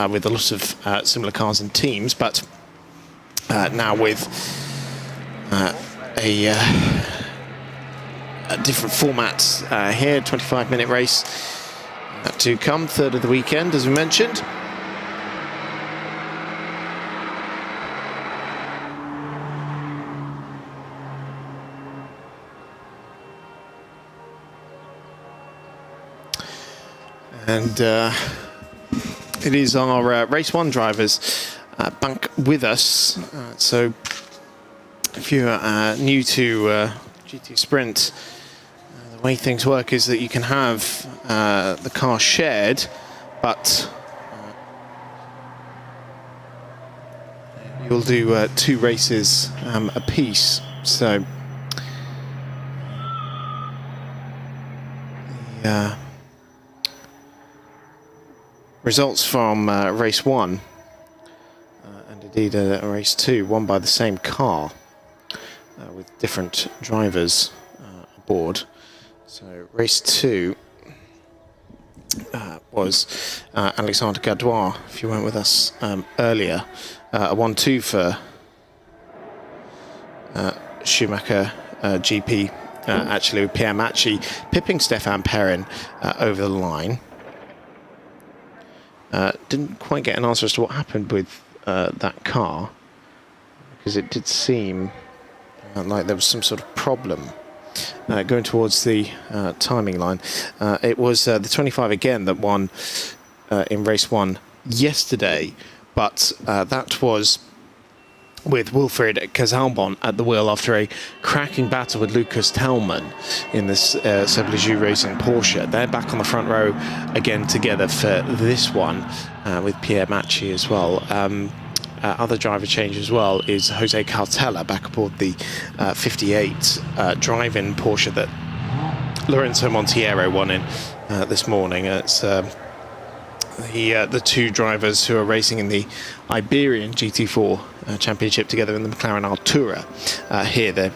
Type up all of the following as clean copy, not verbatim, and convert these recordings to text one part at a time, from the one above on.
with a lot of similar cars and teams, but now with a different format here, 25-minute race to come, third of the weekend, as we mentioned. And it is our race one drivers back with us. So if you're new to GT Sprint, the way things work is that you can have the car shared, but you'll do 2 races a piece. So the results from race 1 and indeed race 2 won by the same car with different drivers aboard. So race 2 was Alexandre Gadouin, if you weren't with us earlier, a 1-2 for Schumacher GP, actually with Pierre Macchi pipping Stéphane Perrin over the line. Didn't quite get an answer as to what happened with that car, because it did seem like there was some sort of problem going towards the timing line. It was the 25 again that won in race 1 yesterday, but that was with Wilfried Casalbon at the wheel after a cracking battle with Lucas Tellman in this Seb Ligier Racing Porsche. They're back on the front row again together for this one with Pierre Macchi as well. Other driver change as well is Jose Cartella back aboard the 58 drive-in Porsche that Lorenzo Montiero won in this morning. It's the 2 drivers who are racing in the Iberian GT4 championship together in the McLaren Artura. Here they're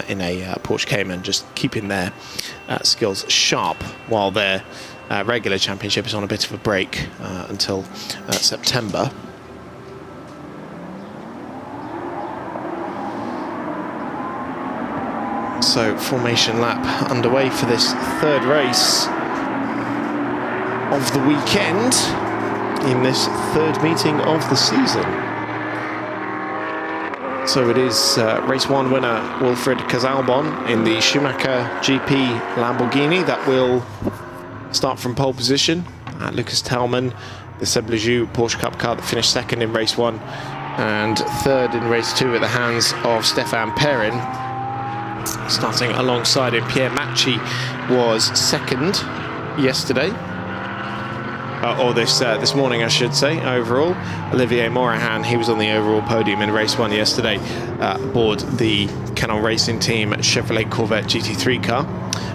in a Porsche Cayman, just keeping their skills sharp while their regular championship is on a bit of a break until September. So formation lap underway for this third race of the weekend in this third meeting of the season. So it is race 1 winner Wilfried Casalbon in the Schumacher GP Lamborghini that will start from pole position. Lucas Tellman, the Seb Ligier Porsche Cup car that finished second in race 1 and third in race 2 at the hands of Stéphane Perrin. Starting alongside him, Pierre Macchi was second yesterday. Or this morning, I should say, overall. Olivier Morahan, he was on the overall podium in race 1 yesterday aboard the Canon Racing Team Chevrolet Corvette GT3 car.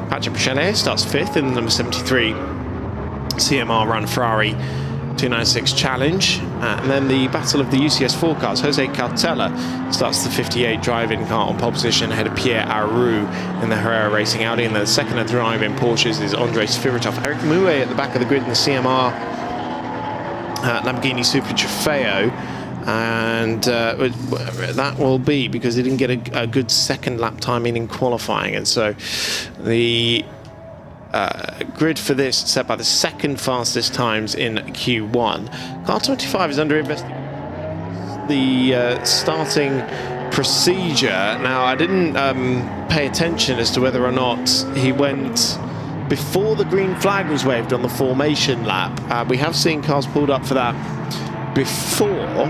Patrick Michelet starts 5th in the number 73 CMR run Ferrari 296 Challenge. And then the battle of the UCS4 cars. Jose Cartella starts the 58 drive-in car on pole position ahead of Pierre Aru in the Herrera Racing Audi. And the second and drive-in Porsches is Andrei Sviritov. Eric Mouet at the back of the grid in the CMR Lamborghini Super Trofeo. And that will be because he didn't get a good second lap timing in qualifying. And so the grid for this set by the second fastest times in Q1. Car 25 is under investigation. The starting procedure. Now, I didn't pay attention as to whether or not he went before the green flag was waved on the formation lap. We have seen cars pulled up for that before.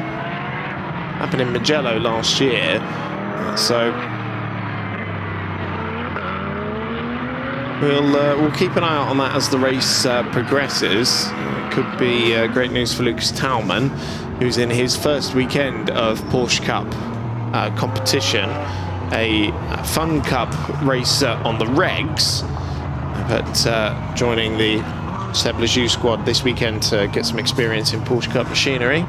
Happened in Mugello last year. So we'll keep an eye out on that as the race progresses. Could be great news for Lucas Tellman, who's in his first weekend of Porsche Cup competition, a Fun Cup race on the regs, but joining the Seb Ligier squad this weekend to get some experience in Porsche Cup machinery.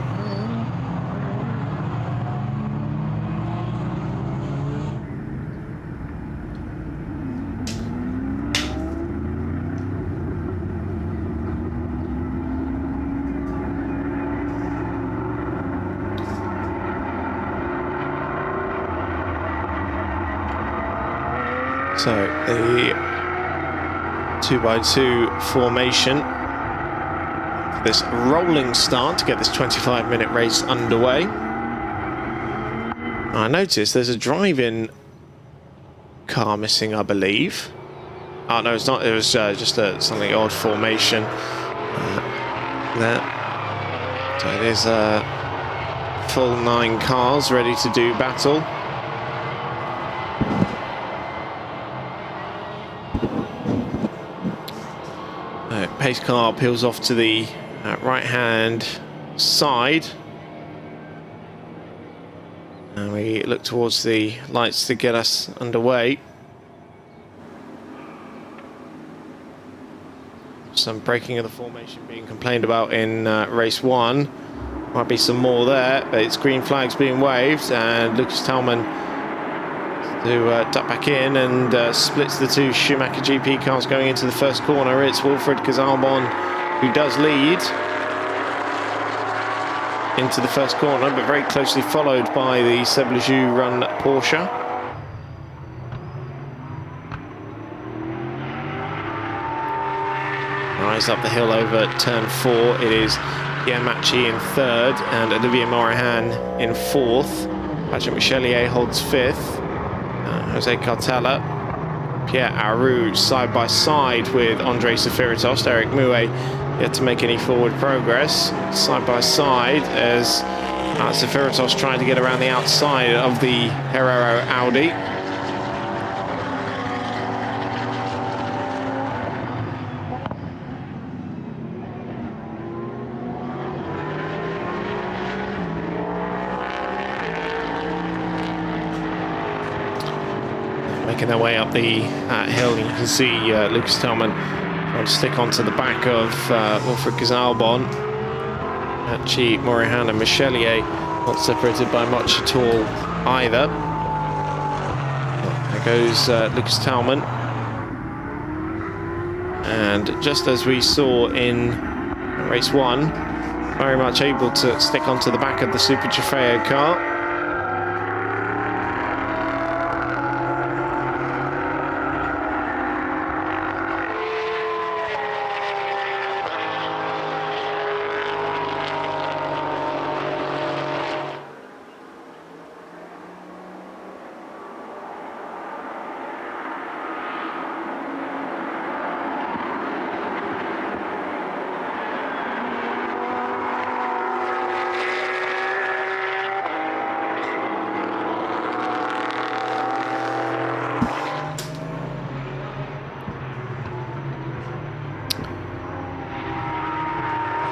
So the 2x2 formation. This rolling start to get this 25-minute race underway. I noticed there's a drive-in car missing, I believe. Oh no, it's not. It was just something odd formation there. So there's full 9 cars ready to do battle. Pace car peels off to the right-hand side. And we look towards the lights to get us underway. Some breaking of the formation being complained about in race 1. Might be some more there, but it's green flags being waved, and Lucas Talman to duck back in and splits the 2 Schumacher GP cars going into the first corner. It's Wilfried Casalbon who does lead into the first corner, but very closely followed by the Seb Ligier run Porsche. Rise up the hill over turn 4. It is Pierre Matchy in 3rd and Olivier Morahan in 4th. Patrick Michelier holds 5th. Jose Cartella, Pierre Aru side by side with Andre Seferitos. Eric Mouet yet to make any forward progress. Side by side as Seferitos trying to get around the outside of the Herrero Audi. Making their way up the hill, you can see Lucas Talman trying to stick onto the back of Wilfried Casalbon. Matchy, Morahan and Michelier not separated by much at all either. There goes Lucas Talman. And just as we saw in race 1, very much able to stick onto the back of the Super Trofeo car.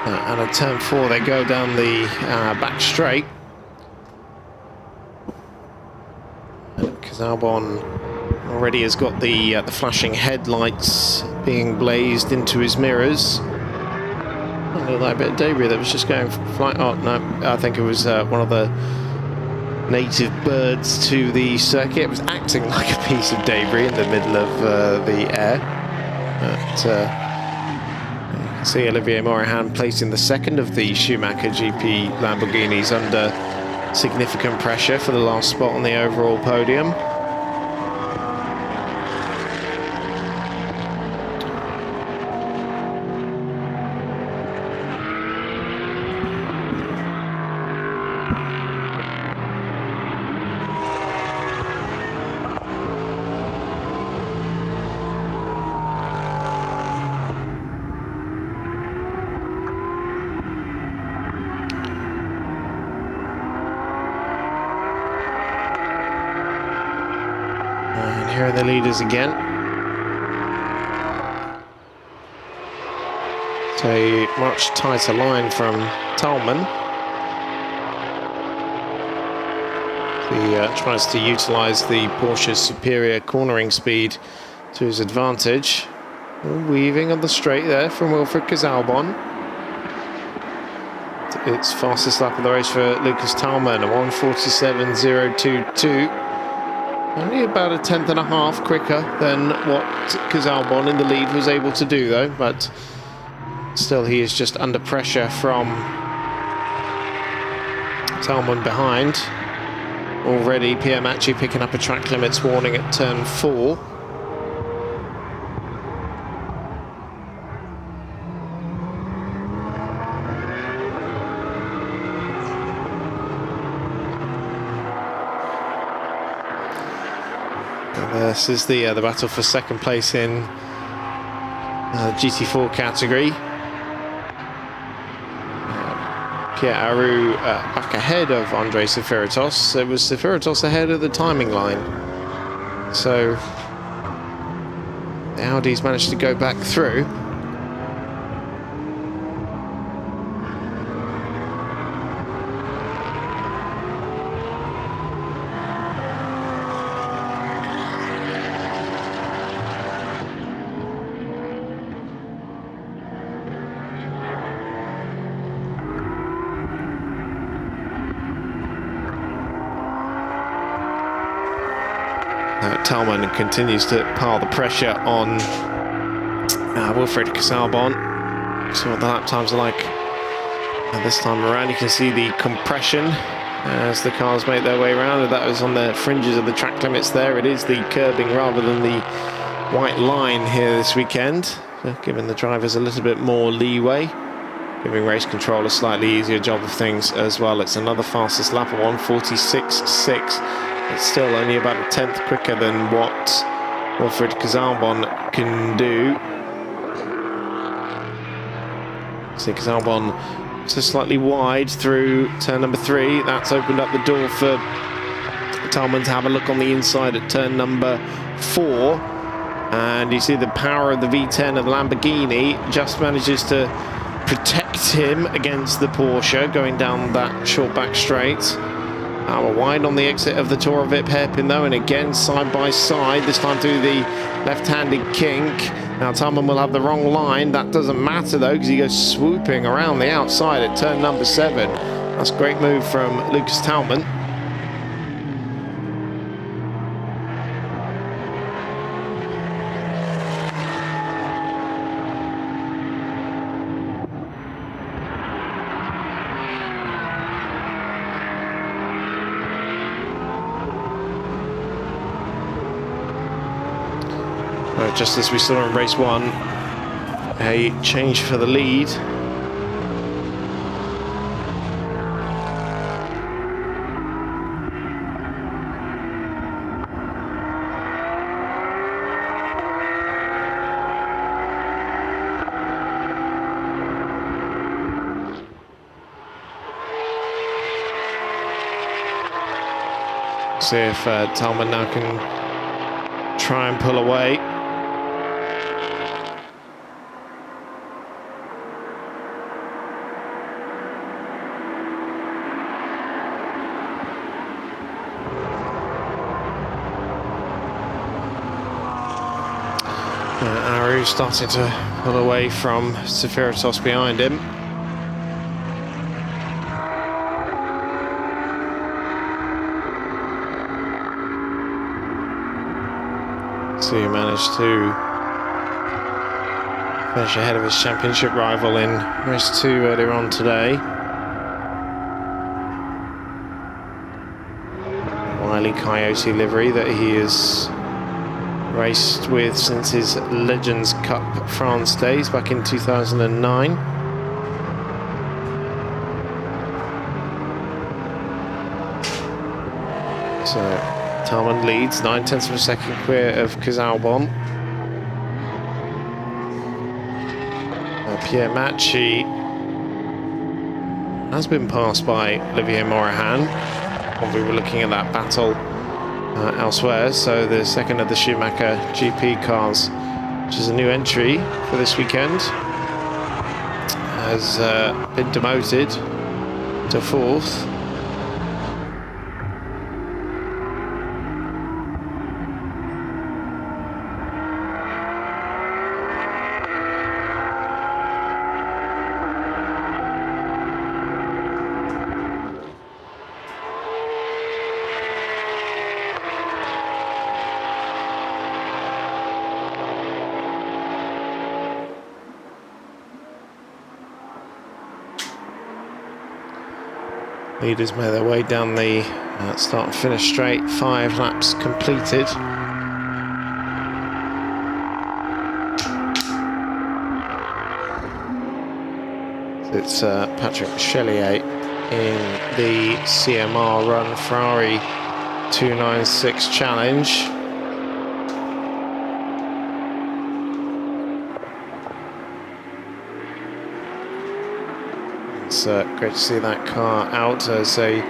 And at turn 4 they go down the back straight. Casalbon already has got the flashing headlights being blazed into his mirrors. A little bit of debris that was just going flying. Oh no, I think it was one of the native birds to the circuit. It was acting like a piece of debris in the middle of the air. But see Olivier Morahan placing the 2nd of the Schumacher GP Lamborghinis under significant pressure for the last spot on the overall podium. Here are the leaders again. It's a much tighter line from Talman. He tries to utilise the Porsche's superior cornering speed to his advantage. Weaving on the straight there from Wilfried Casalbon. It's fastest lap of the race for Lucas Talman, a 1:47.022. Only about a 1/10 and a half quicker than what Casalbon in the lead was able to do, though. But still, he is just under pressure from Talman behind. Already, Pierre Matchy picking up a track limits warning at turn 4. This is the battle for second place in GT4 category. Pierre Aru back ahead of Andrei Seferitos. It was Seferitos ahead of the timing line. So the Audis managed to go back through. Talman continues to pile the pressure on Wilfried Casalbon. See what the lap times are like this time around. You can see the compression as the cars make their way around. That was on the fringes of the track limits there. It is the curbing rather than the white line here this weekend, giving the drivers a little bit more leeway, giving race control a slightly easier job of things as well. It's another fastest lap of 1:46.6. It's still only about a tenth quicker than what Wilfried Casalbon can do. See Casalbon just slightly wide through turn number 3. That's opened up the door for Talman to have a look on the inside at turn number 4. And you see the power of the V10 of the Lamborghini just manages to protect him against the Porsche going down that short back straight. We're wide on the exit of the Toro Vip hairpin though, and again side by side, this time through the left-handed kink. Now Talman will have the wrong line. That doesn't matter though, because he goes swooping around the outside at turn number 7. That's a great move from Lucas Talman. Just as we saw in race 1, a change for the lead. See if Talman now can try and pull away. Aru starting to pull away from Seferitos behind him. So he managed to finish ahead of his championship rival in race 2 earlier on today. Wile E. Coyote livery that he is raced with since his Legends Cup France days back in 2009. So Talman leads 9/10 of a second clear of Casalbon. Pierre Macchi has been passed by Olivier Morahan when we were looking at that battle elsewhere. So the second of the Schumacher GP cars, which is a new entry for this weekend, has been demoted to 4th. Leaders made their way down the start and finish straight, 5 laps completed. It's Patrick Chelier in the CMR Run Ferrari 296 Challenge. it's great to see that car out as a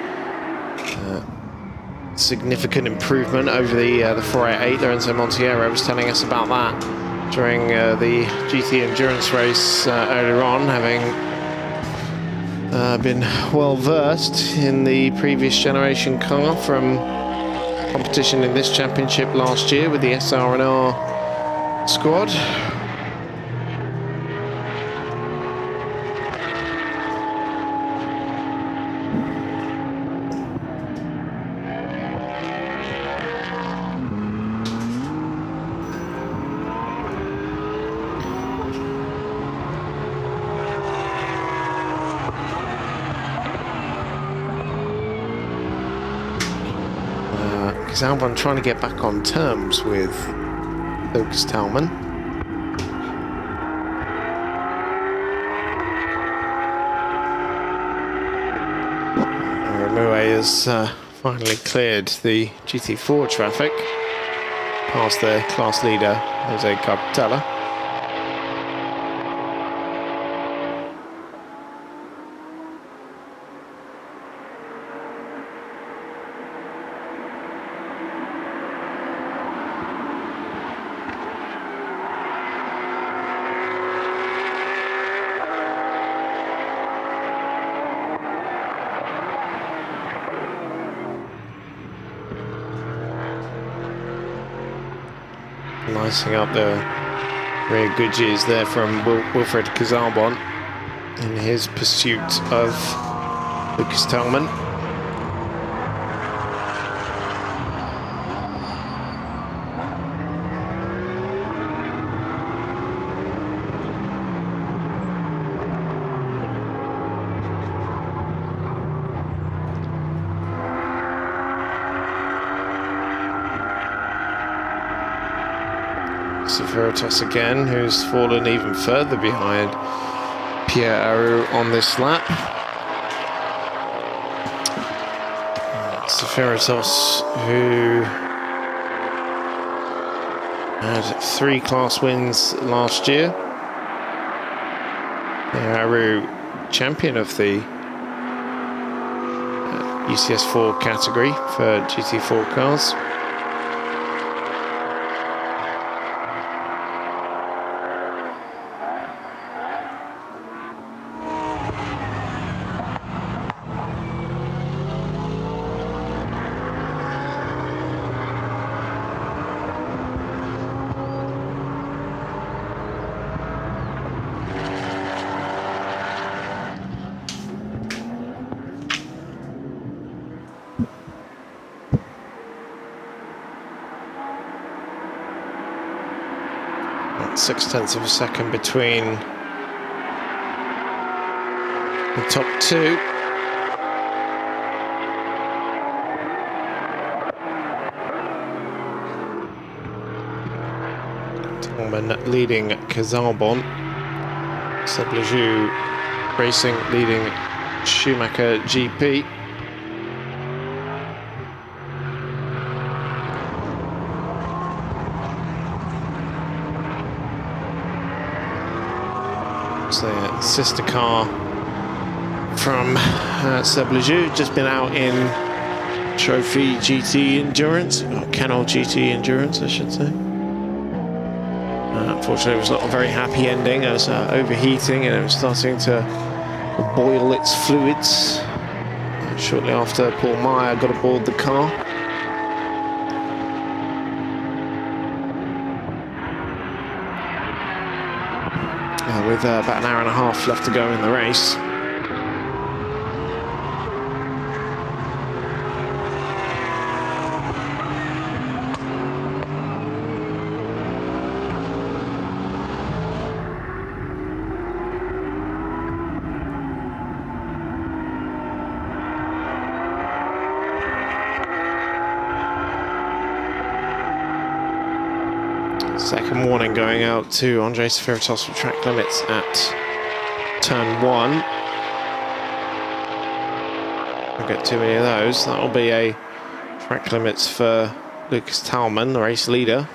significant improvement over the 488. Lorenzo Montiero was telling us about that during the GT Endurance race earlier on, having been well versed in the previous generation car from competition in this championship last year with the SR&R squad. Albon trying to get back on terms with Lucas Talman. Renault has finally cleared the GT4 traffic past their class leader Jose Carpetella. Nicing up the rear Goodyears there from Wilfred Casarbon in his pursuit of Lucas Talman. Veritas again, who's fallen even further behind Pierre Aru on this lap. Veritas, who had 3 class wins last year. Pierre Aru, champion of the UCS4 category for GT4 cars. About 0.6 of a second between the top 2. Talman leading Casarbon. Sébastien Loeb Racing leading Schumacher GP. The sister car from Sébastien Loeb, just been out in Trophy GT Endurance, or Canal GT Endurance I should say. Unfortunately it was not a very happy ending. It was overheating and it was starting to boil its fluids shortly after Paul Meyer got aboard the car. With about an hour and a half left to go in the race. Second warning going out to Andrés Veritas for track limits at turn 1. Don't get too many of those. That'll be a track limits for Lucas Talman, the race leader,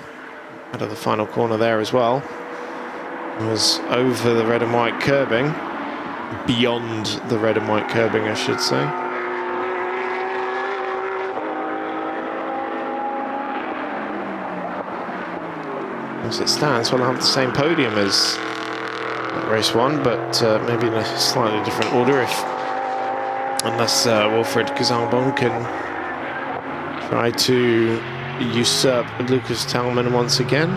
out of the final corner there as well. It was over the red and white curbing. beyond the red and white curbing, I should say. As it stands, we'll have the same podium as race 1, but maybe in a slightly different order, unless Wilfried Gazalbon can try to usurp Lucas Talman once again.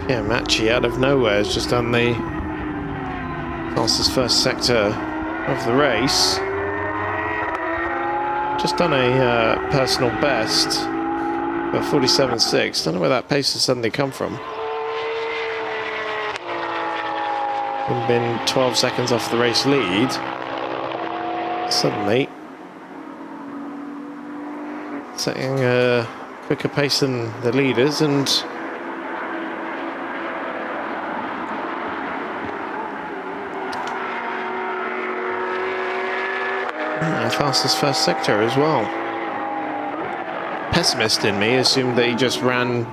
Yeah, Matchy out of nowhere has just done the fastest first sector of the race. Just done a personal best for 47.6. Don't know where that pace has suddenly come from. Been 12 seconds off the race lead. Suddenly setting a quicker pace than the leaders, and fastest first sector as well. Pessimist in me assumed that he just ran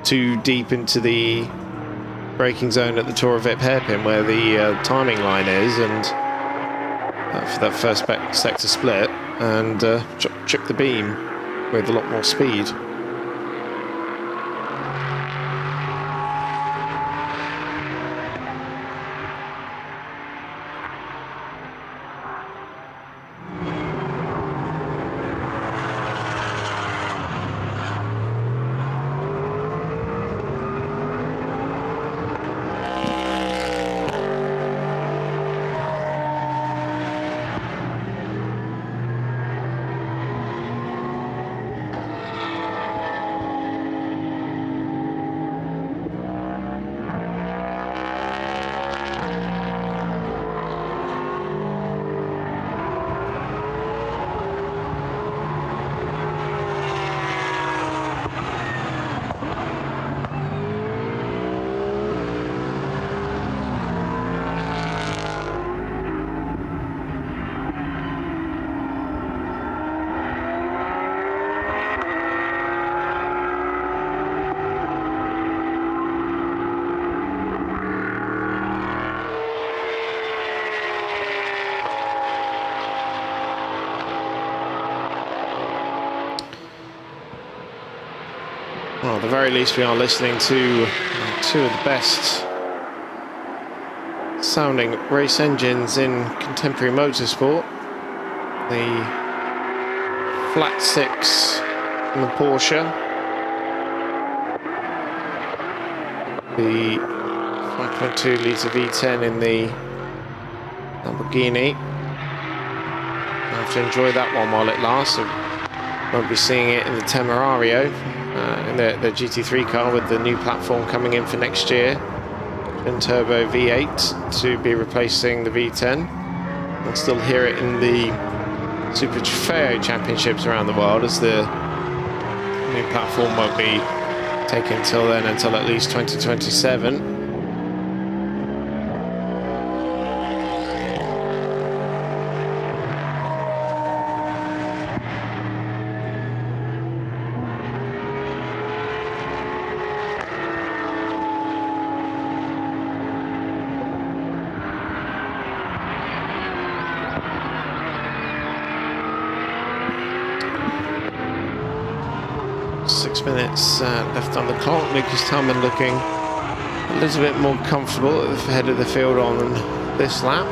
too deep into the braking zone at the Tour of Vip hairpin where the timing line is, and for that first sector split, and tripped the beam with a lot more speed. Well, at the very least, we are listening to two of the best sounding race engines in contemporary motorsport. The flat six in the Porsche, the 5.2 litre V10 in the Lamborghini. I have to enjoy that one while it lasts. I won't be seeing it in the Temerario, in the GT3 car with the new platform coming in for next year. Twin turbo V8 to be replacing the V10. I'll still hear it in the Super Trofeu championships around the world, as the new platform won't be taken till then, until at least 2027. 6 minutes left on the clock. Lucas Talman looking a little bit more comfortable at the head of the field on this lap.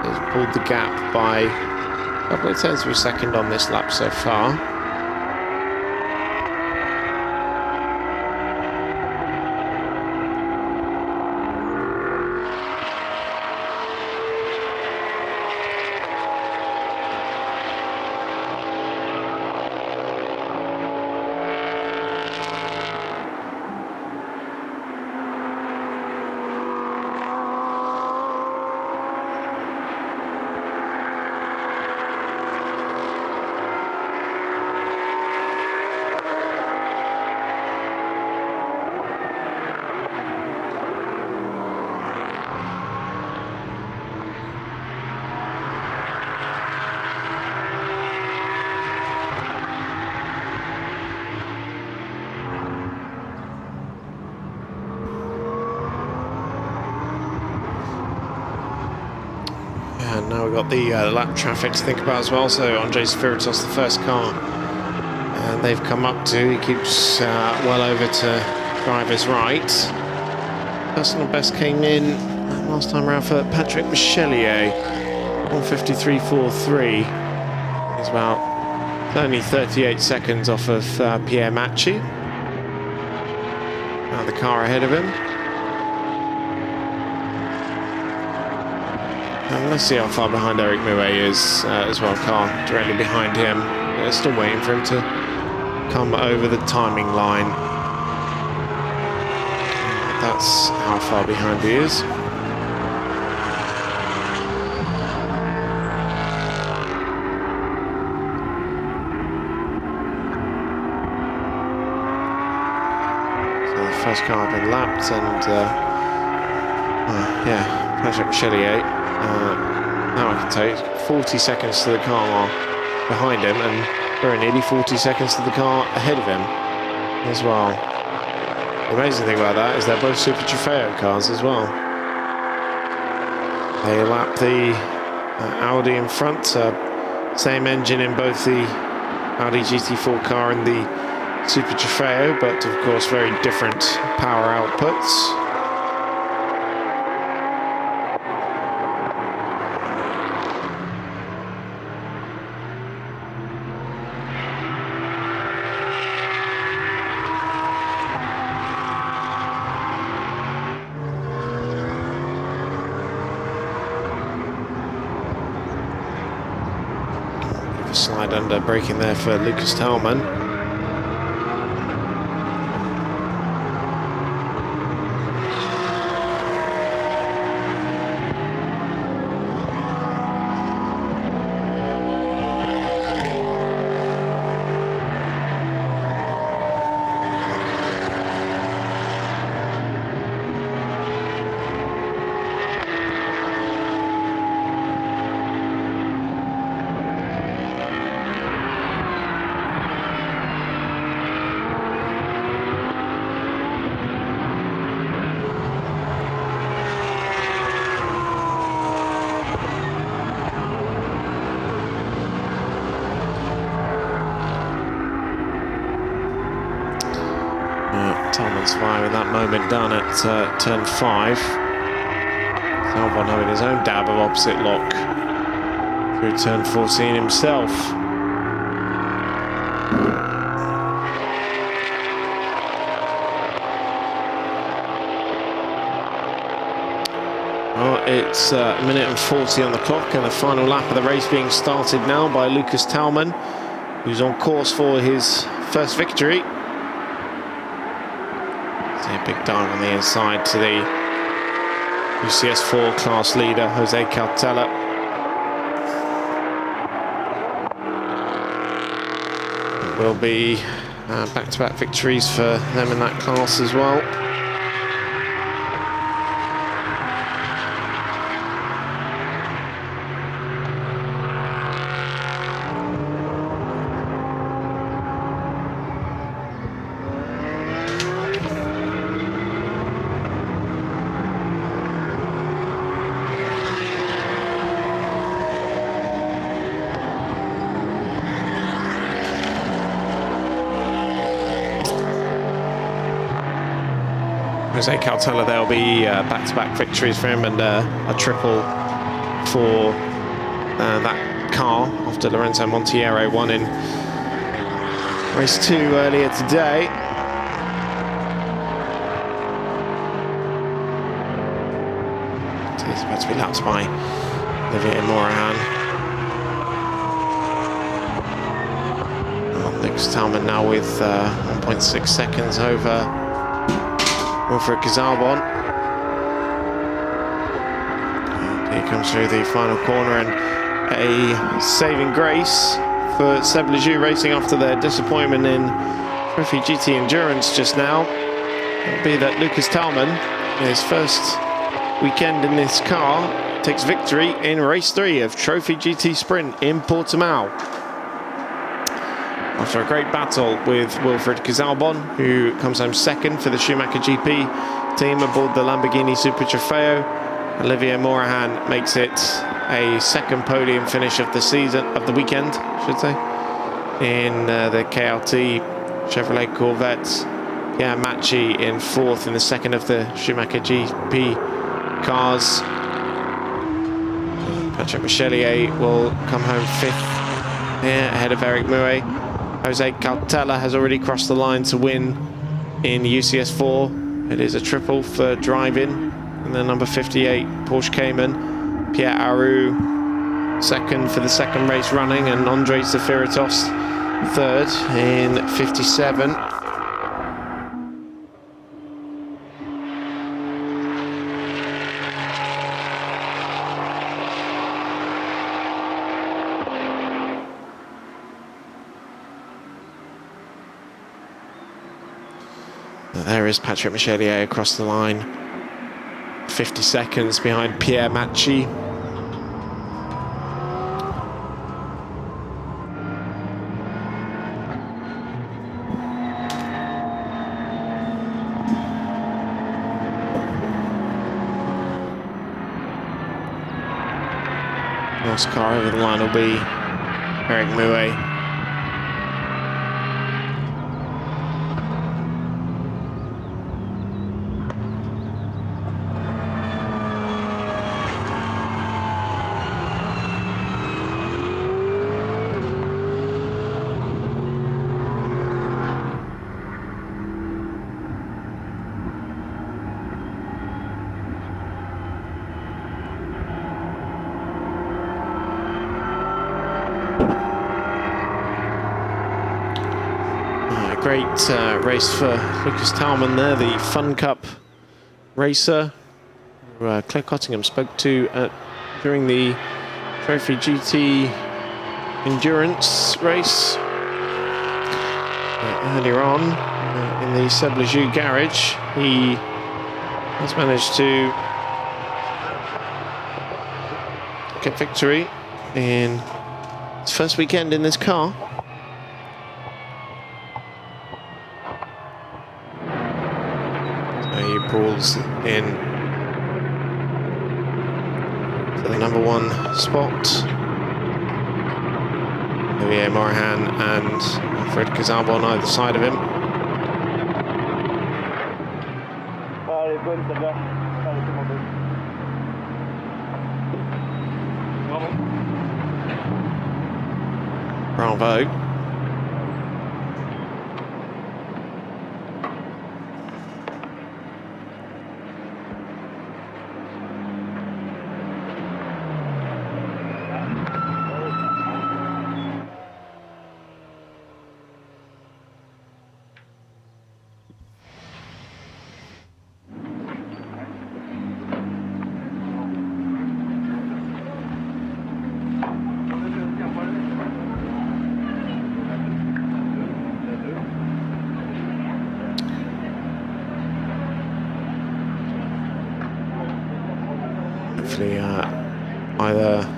He's pulled the gap by a couple of tenths of a second on this lap so far. And now we've got the lap traffic to think about as well. So Andrei Spiritos, the first car, and they've come up to. He keeps well over to driver's right. Personal best came in last time around for Patrick Michelier, 1:53.43. He's about only 38 seconds off of Pierre Macchi. Now the car ahead of him. And let's see how far behind Eric Mouet is as well. Car directly behind him. They're still waiting for him to come over the timing line. That's how far behind he is. So the first car has been lapped, and yeah, Patrick Michelier. Now I can tell you, 40 seconds to the car behind him, and very nearly 40 seconds to the car ahead of him as well. The amazing thing about that is they're both Super Trofeo cars as well. They lap the Audi in front, same engine in both the Audi GT4 car and the Super Trofeo, but of course very different power outputs. Slide under braking there for Lucas Talman. Talman's firing that moment done at turn 5. Albon having his own dab of opposite lock through turn 14 himself. Well, it's a minute and 40 on the clock, and the final lap of the race being started now by Lucas Talman, who's on course for his first victory. A big dive on the inside to the UCS4 class leader, Jose Cartella. It will be back-to-back victories for them in that class as well. Jose Cartella, there'll be back-to-back victories for him, and a triple for that car after Lorenzo Montiero won in race 2 earlier today. He's about to be lapped by Ligier Morahan. Lucas Talman now with 1.6 seconds over Wilfried Gazarbon. He comes through the final corner, and a saving grace for Seb Ligier Racing after their disappointment in Trophy GT Endurance just now. It'll be that Lucas Talman, in his first weekend in this car, takes victory in race 3 of Trophy GT Sprint in Portimão. After a great battle with Wilfried Gazarbon, who comes home second for the Schumacher GP team aboard the Lamborghini Super Trofeo, Ligier Morahan makes it a second podium finish of the season, of the weekend, I should say, in the KLT Chevrolet Corvette. Pierre Macchi in 4th in the second of the Schumacher GP cars. Patrick Michelier will come home 5th here ahead of Eric Mouet. Jose Cautela has already crossed the line to win in UCS 4. It is a triple for driving. And then number 58, Porsche Cayman. Pierre Aru, second for the second race running, and Andres Zafiritos, third in 57. There is Patrick Michelier across the line, 50 seconds behind Pierre Macchi. Last car over the line will be Eric Mouet. Great race for Lucas Talman there, the Fun Cup racer, who Claire Cottingham spoke to during the Trophy GT Endurance race earlier on in the Seb Lejeune garage. He has managed to get victory in his first weekend in this car. He pulls in to the number 1 spot. Olivier Morahan and Fred Cazabo on either side of him. Bravo. Either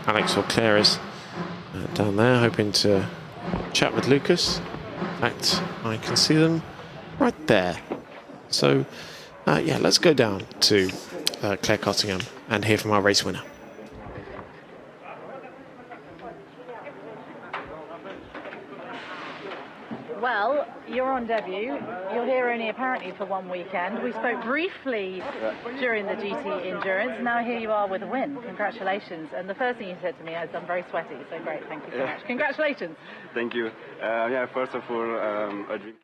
Alex or Claire is down there hoping to chat with Lucas. In fact, I can see them right there. So yeah, let's go down to Claire Cottingham and hear from our race winner. Well, you're on debut. You're here only apparently for one weekend. We spoke briefly during the GT Endurance. Now here you are with a win. Congratulations. And the first thing you said to me is, I'm very sweaty. So great. Thank you so much. Congratulations. Thank you. Yeah, first of all, a dream.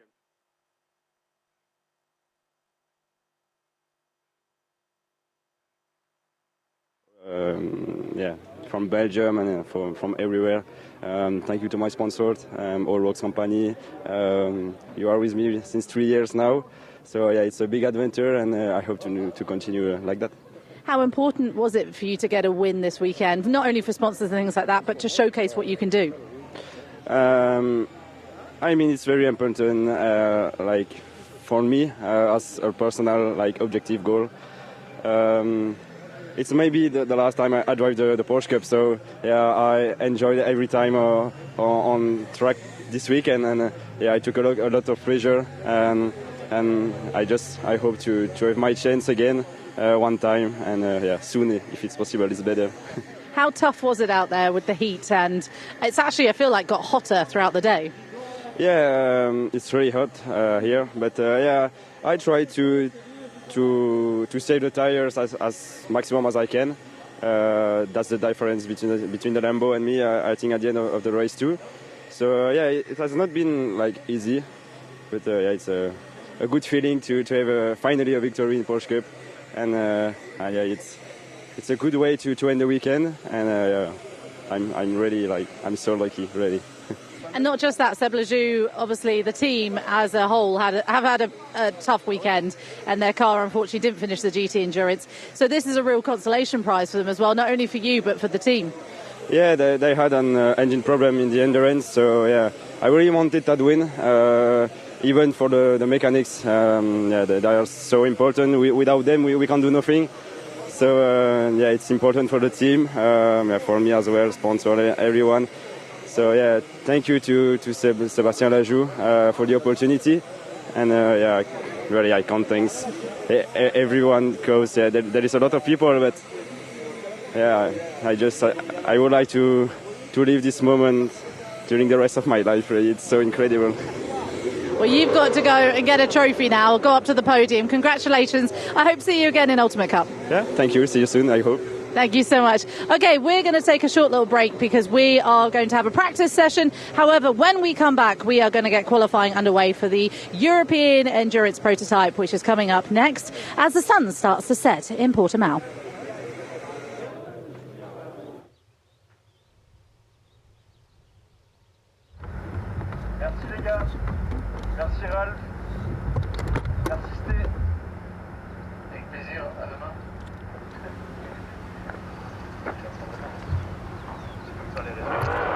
Yeah, from Belgium and from everywhere. Thank you to my sponsors, All Rocks Company. You are with me since 3 years now. So yeah, it's a big adventure, and I hope to continue like that. How important was it for you to get a win this weekend, not only for sponsors and things like that, but to showcase what you can do? I mean, it's very important, like for me, as a personal objective goal. It's maybe the last time I drive the Porsche Cup, so yeah, I enjoyed every time on track this week, and yeah, I took a lot of pleasure, and and I hope to have my chance again one time, and soon if it's possible, it's better. How tough was it out there with the heat? And it's actually, I feel like, got hotter throughout the day. Yeah, it's really hot here, but I try to save the tires as maximum as I can. That's the difference between the Lambo and me, I think, at the end of the race too. So it has not been like easy, but it's a good feeling to have finally a victory in Porsche Cup, and it's a good way to end the weekend, and I'm really I'm so lucky, really. And not just that, Seb Lejeune, obviously the team as a whole have had a tough weekend, and their car unfortunately didn't finish the GT Endurance. So this is a real consolation prize for them as well, not only for you but for the team. Yeah, they had an engine problem in the Endurance, so I really wanted that win. Even for the mechanics, they are so important. Without them, we can't do nothing. So it's important for the team, for me as well, sponsor, everyone. So thank you to Sébastien Loeb for the opportunity, and really I can't thank everyone, because there is a lot of people, but I would like to live this moment during the rest of my life. Really. It's so incredible. Well, you've got to go and get a trophy now. Go up to the podium. Congratulations. I hope to see you again in Ultimate Cup. Yeah, thank you. See you soon, I hope. Thank you so much. Okay, we're going to take a short little break because we are going to have a practice session. However, when we come back, we are going to get qualifying underway for the European Endurance Prototype, which is coming up next as the sun starts to set in Portimão. Merci les gars. Merci Ralph. Merci Sté. Avec plaisir. À demain. C'est comme ça les résultats.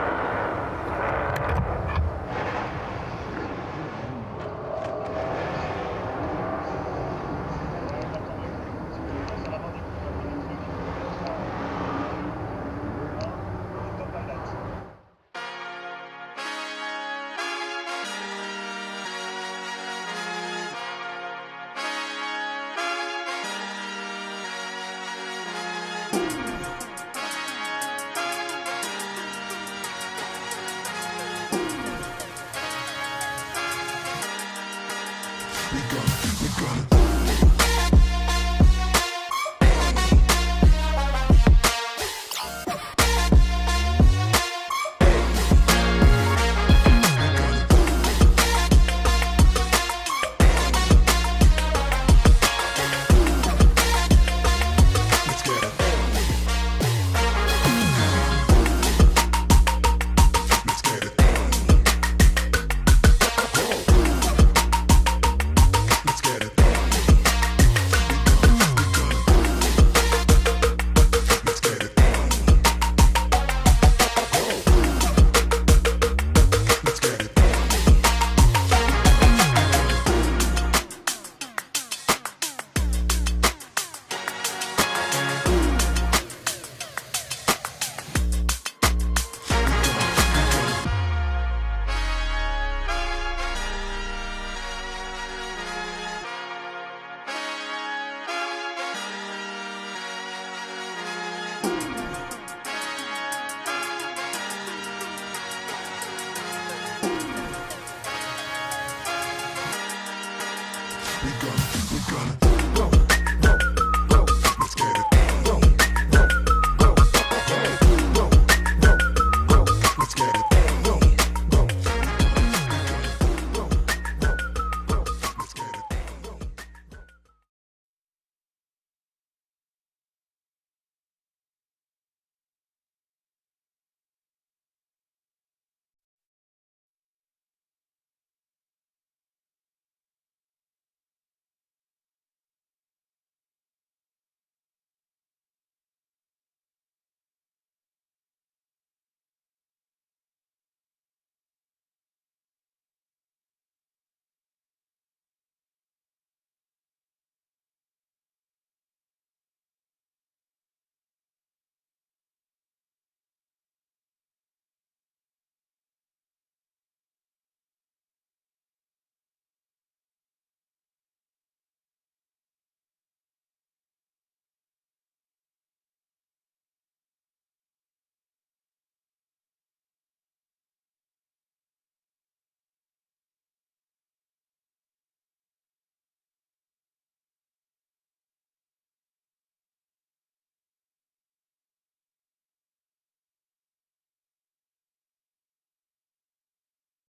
We're gonna